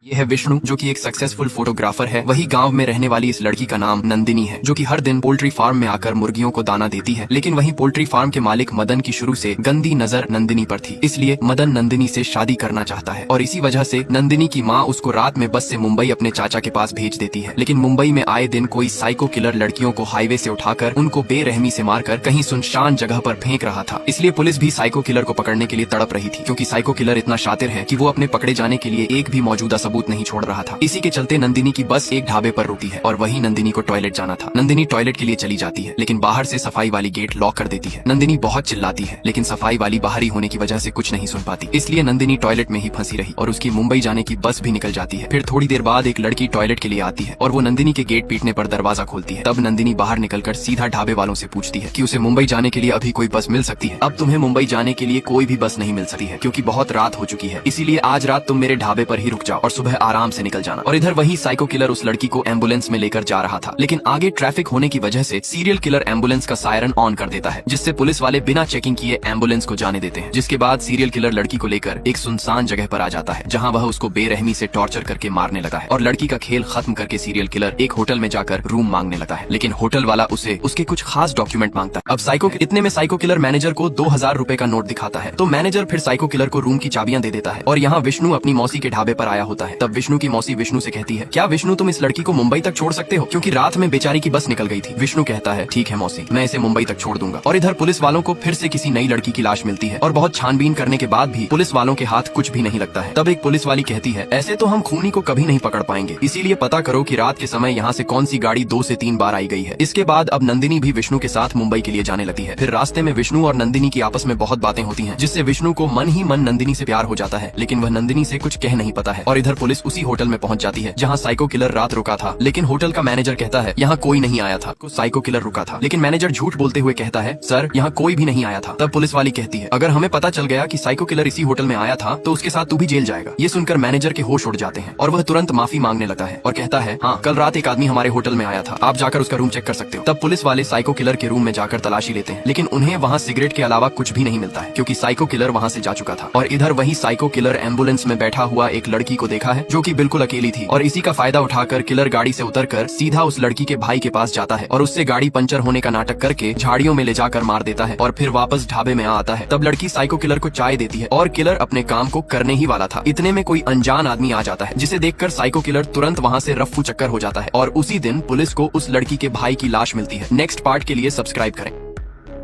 ये है विष्णु, जो कि एक सक्सेसफुल फोटोग्राफर है। वही गांव में रहने वाली इस लड़की का नाम नंदिनी है, जो कि हर दिन पोल्ट्री फार्म में आकर मुर्गियों को दाना देती है। लेकिन वही पोल्ट्री फार्म के मालिक मदन की शुरू से गंदी नजर नंदिनी पर थी, इसलिए मदन नंदिनी से शादी करना चाहता है। और इसी वजह से नंदिनी की माँ उसको रात में बस से मुंबई अपने चाचा के पास भेज देती है। लेकिन मुंबई में आए दिन कोई साइको किलर लड़कियों को हाईवे से उठाकर उनको बेरहमी से मारकर कहीं सुनसान जगह पर फेंक रहा था। इसलिए पुलिस भी साइको किलर को पकड़ने के लिए तड़प रही थी, क्योंकि साइको किलर इतना शातिर है कि वो अपने पकड़े जाने के लिए एक भी मौजूदा सबूत नहीं छोड़ रहा था। इसी के चलते नंदिनी की बस एक ढाबे पर रुकती है और वही नंदिनी को टॉयलेट जाना था। नंदिनी टॉयलेट के लिए चली जाती है, लेकिन बाहर से सफाई वाली गेट लॉक कर देती है। नंदिनी बहुत चिल्लाती है, लेकिन सफाई वाली बाहरी होने की वजह से कुछ नहीं सुन पाती। इसलिए नंदिनी टॉयलेट में ही फंसी रही और उसकी मुंबई जाने की बस भी निकल जाती है। फिर थोड़ी देर बाद एक लड़की टॉयलेट के लिए आती है और वो नंदिनी के गेट पीटने पर दरवाजा खोलती है। तब नंदिनी बाहर निकलकर सीधा ढाबे वालों से पूछती है कि उसे मुंबई जाने के लिए अभी कोई बस मिल सकती है। अब तुम्हें मुंबई जाने के लिए कोई भी बस नहीं मिल सकती है, क्योंकि बहुत रात हो चुकी है। इसीलिए आज रात तुम मेरे ढाबे पर ही रुक जाओ और सुबह आराम से निकल जाना। और इधर वही साइको किलर उस लड़की को एम्बुलेंस में लेकर जा रहा था, लेकिन आगे ट्रैफिक होने की वजह से सीरियल किलर एम्बुलेंस का सायरन ऑन कर देता है, जिससे पुलिस वाले बिना चेकिंग किए एम्बुलेंस को जाने देते हैं। जिसके बाद सीरियल किलर लड़की को लेकर एक सुनसान जगह पर आ जाता है, जहां वह उसको बेरहमी से टॉर्चर करके मारने लगा है। और लड़की का खेल खत्म करके सीरियल किलर एक होटल में जाकर रूम मांगने लगता है, लेकिन होटल वाला उसे उसके कुछ खास डॉक्यूमेंट मांगता है। अब इतने में साइको किलर मैनेजर को 2000 रुपए का नोट दिखाता है, तो मैनेजर फिर साइको किलर को रूम की चाबियां दे देता है। और यहाँ विष्णु अपनी मौसी के ढाबे पर आया होता है। तब विष्णु की मौसी विष्णु से कहती है, क्या विष्णु तुम इस लड़की को मुंबई तक छोड़ सकते हो, क्योंकि रात में बेचारी की बस निकल गई थी। विष्णु कहता है, ठीक है मौसी, मैं इसे मुंबई तक छोड़ दूंगा। और इधर पुलिस वालों को फिर से किसी नई लड़की की लाश मिलती है और बहुत छानबीन करने के बाद भी पुलिस वालों के हाथ कुछ भी नहीं लगता है। तब एक पुलिस वाली कहती है, ऐसे तो हम खूनी को कभी नहीं पकड़ पाएंगे, इसीलिए पता करो कि रात के समय यहाँ से कौन सी गाड़ी 2 से 3 बार आई गई है। इसके बाद अब नंदिनी भी विष्णु के साथ मुंबई के लिए जाने लगती है। फिर रास्ते में विष्णु और नंदिनी की आपस में बहुत बातें होती हैं, जिससे विष्णु को मन ही मन नंदिनी से प्यार हो जाता है, लेकिन वह नंदिनी से कुछ कह नहीं पाता है। और इधर पुलिस उसी होटल में पहुंच जाती है जहां साइको किलर रात रुका था, लेकिन होटल का मैनेजर कहता है यहाँ कोई नहीं आया था, साइको किलर रुका था। लेकिन मैनेजर झूठ बोलते हुए कहता है, सर यहाँ कोई भी नहीं आया था। तब पुलिस वाली कहती है, अगर हमें पता चल गया कि साइको किलर इसी होटल में आया था तो उसके साथ तू भी जेल जाएगा। ये सुनकर मैनेजर के होश उड़ जाते हैं और वह तुरंत माफी मांगने लगता है और कहता है, हाँ कल रात एक आदमी हमारे होटल में आया था, आप जाकर उसका रूम चेक कर सकते हो। तब पुलिस वाले साइको किलर के रूम में जाकर तलाशी लेते हैं, लेकिन उन्हें वहाँ सिगरेट के अलावा कुछ भी नहीं मिलता है, क्योंकि साइको किलर वहाँ से जा चुका था। और इधर वही साइको किलर एम्बुलेंस में बैठा हुआ एक लड़की को देखा है, जो कि बिल्कुल अकेली थी। और इसी का फायदा उठाकर किलर गाड़ी से उतरकर सीधा उस लड़की के भाई के पास जाता है और उससे गाड़ी पंचर होने का नाटक करके झाड़ियों में ले जाकर मार देता है और फिर वापस ढाबे में आता है। तब लड़की साइको किलर को चाय देती है और किलर अपने काम को करने ही वाला था। इतने में कोई अनजान आदमी आ जाता है, जिसे देखकर साइको किलर तुरंत वहाँ से रफ्फू चक्कर हो जाता है। और उसी दिन पुलिस को उस लड़की के भाई की लाश मिलती है। नेक्स्ट पार्ट के लिए सब्सक्राइब करें।